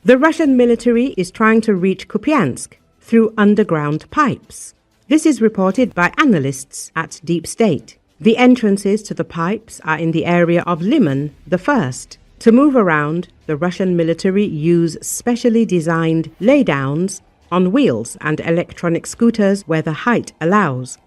The Russian military is trying to reach Kupiansk through underground pipes. This is reported by analysts at Deep State. The entrances to the pipes are in the area of Liman the First. To move around, the Russian military use specially designed laydowns on wheels and electronic scooters where the height allows.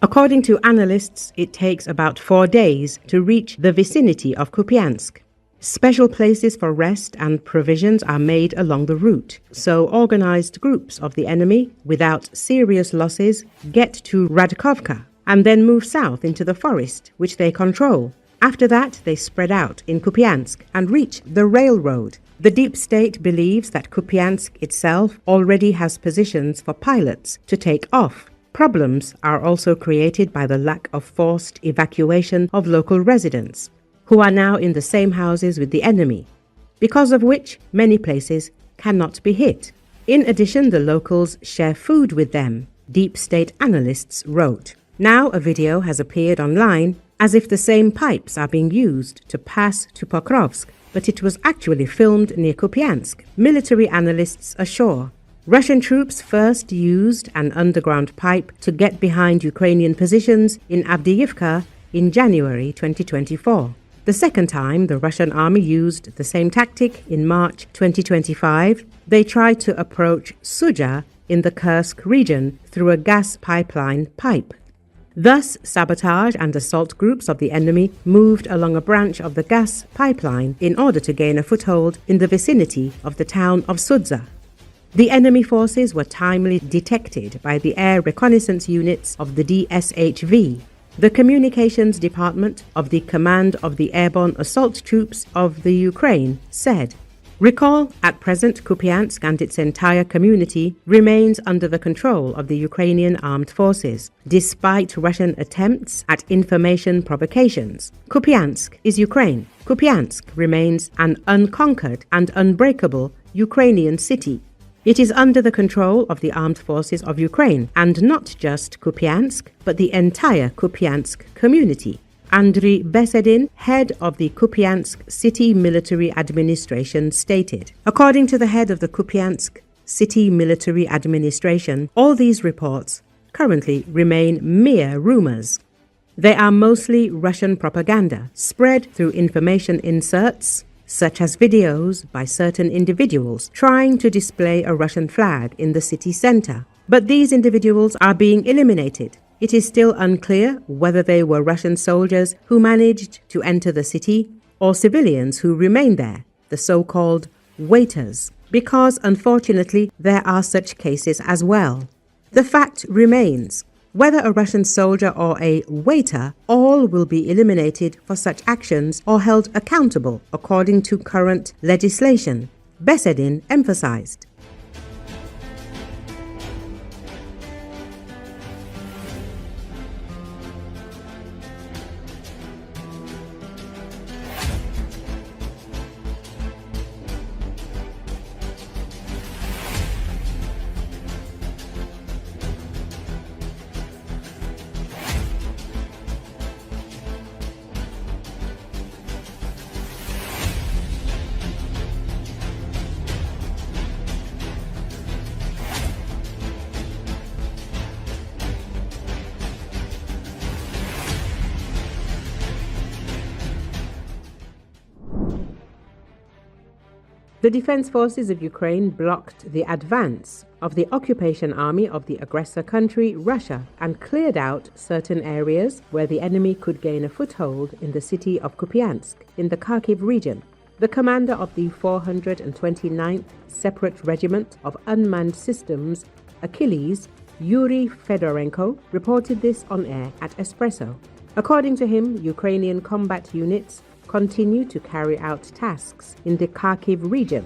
According to analysts, it takes about 4 days to reach the vicinity of Kupiansk. Special places for rest and provisions are made along the route, so organized groups of the enemy, without serious losses, get to Radkovka and then move south into the forest, which they control. After that, they spread out in Kupiansk and reach the railroad. The Deep State believes that Kupiansk itself already has positions for pilots to take off. Problems are also created by the lack of forced evacuation of local residents, who are now in the same houses with the enemy, because of which many places cannot be hit. In addition, the locals share food with them, Deep State analysts wrote. Now a video has appeared online as if the same pipes are being used to pass to Pokrovsk, but it was actually filmed near Kupiansk, military analysts assure. Russian troops first used an underground pipe to get behind Ukrainian positions in Avdiivka in January 2024. The second time the Russian army used the same tactic in March 2025, they tried to approach Sudzha in the Kursk region through a gas pipeline pipe. Thus, sabotage and assault groups of the enemy moved along a branch of the gas pipeline in order to gain a foothold in the vicinity of the town of Sudzha. The enemy forces were timely detected by the air reconnaissance units of the DSHV, the communications department of the Command of the Airborne Assault Troops of the Ukraine said. Recall, at present Kupiansk and its entire community remains under the control of the Ukrainian armed forces, despite Russian attempts at information provocations. Kupiansk is Ukraine. Kupiansk remains an unconquered and unbreakable Ukrainian city. It is under the control of the armed forces of Ukraine, and not just Kupiansk, but the entire Kupiansk community. Andriy Besedin, head of the Kupiansk City Military Administration, stated. According to the head of the Kupiansk City Military Administration, all these reports currently remain mere rumors. They are mostly Russian propaganda, spread through information inserts, such as videos by certain individuals trying to display a Russian flag in the city center. But these individuals are being eliminated. It is still unclear whether they were Russian soldiers who managed to enter the city or civilians who remained there, the so-called waiters, because unfortunately there are such cases as well. The fact remains, whether a Russian soldier or a waiter, all will be eliminated for such actions or held accountable according to current legislation, Besedin emphasized. The defense forces of Ukraine blocked the advance of the occupation army of the aggressor country, Russia, and cleared out certain areas where the enemy could gain a foothold in the city of Kupiansk in the Kharkiv region. The commander of the 429th Separate Regiment of Unmanned Systems, Achilles, Yuri Fedorenko, reported this on air at Espresso. According to him, Ukrainian combat units continue to carry out tasks in the Kharkiv region.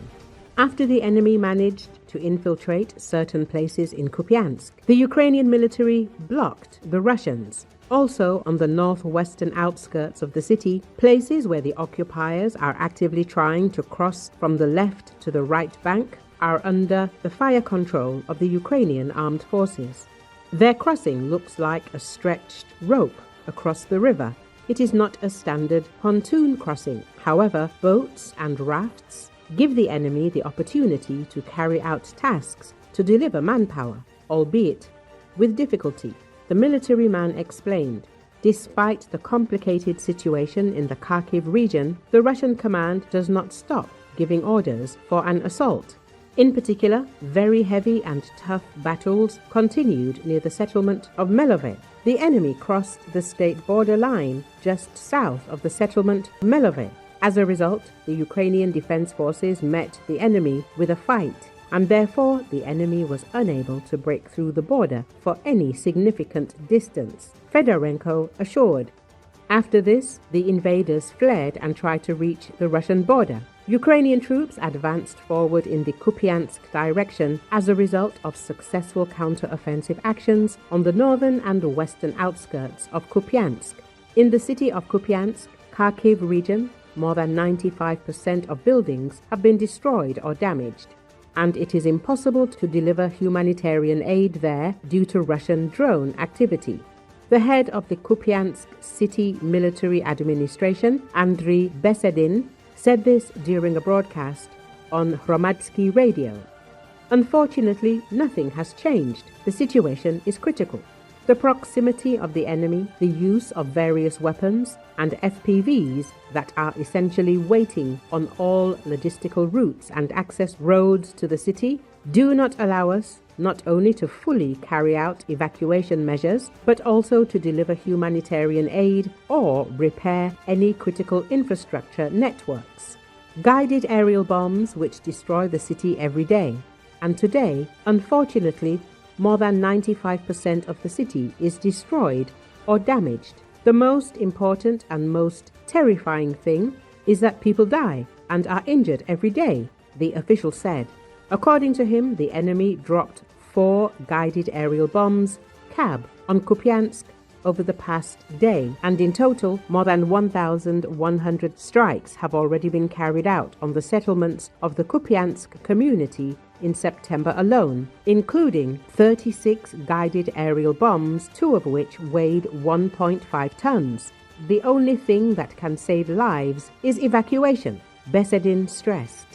After the enemy managed to infiltrate certain places in Kupiansk, the Ukrainian military blocked the Russians. Also, on the northwestern outskirts of the city, places where the occupiers are actively trying to cross from the left to the right bank are under the fire control of the Ukrainian armed forces. Their crossing looks like a stretched rope across the river. It is not a standard pontoon crossing. However, boats and rafts give the enemy the opportunity to carry out tasks to deliver manpower, albeit with difficulty. The military man explained. Despite the complicated situation in the Kharkiv region, the Russian command does not stop giving orders for an assault. In particular, very heavy and tough battles continued near the settlement of Melove. The enemy crossed the state border line just south of the settlement Melove. As a result, the Ukrainian defense forces met the enemy with a fight, and therefore the enemy was unable to break through the border for any significant distance, Fedorenko assured. After this, the invaders fled and tried to reach the Russian border. Ukrainian troops advanced forward in the Kupiansk direction as a result of successful counter-offensive actions on the northern and western outskirts of Kupiansk. In the city of Kupiansk, Kharkiv region, more than 95% of buildings have been destroyed or damaged, and it is impossible to deliver humanitarian aid there due to Russian drone activity. The head of the Kupiansk City Military Administration, Andriy Besedin, said this during a broadcast on Hromadsky radio. Unfortunately, nothing has changed. The situation is critical. The proximity of the enemy, the use of various weapons and FPVs that are essentially waiting on all logistical routes and access roads to the city do not allow us not only to fully carry out evacuation measures, but also to deliver humanitarian aid or repair any critical infrastructure networks. Guided aerial bombs which destroy the city every day. And today, unfortunately, more than 95% of the city is destroyed or damaged. The most important and most terrifying thing is that people die and are injured every day, the official said. According to him, the enemy dropped 4 guided aerial bombs, CAB, on Kupiansk over the past day, and in total, more than 1,100 strikes have already been carried out on the settlements of the Kupiansk community in September alone, including 36 guided aerial bombs, 2 of which weighed 1.5 tons. The only thing that can save lives is evacuation, Besedin stressed.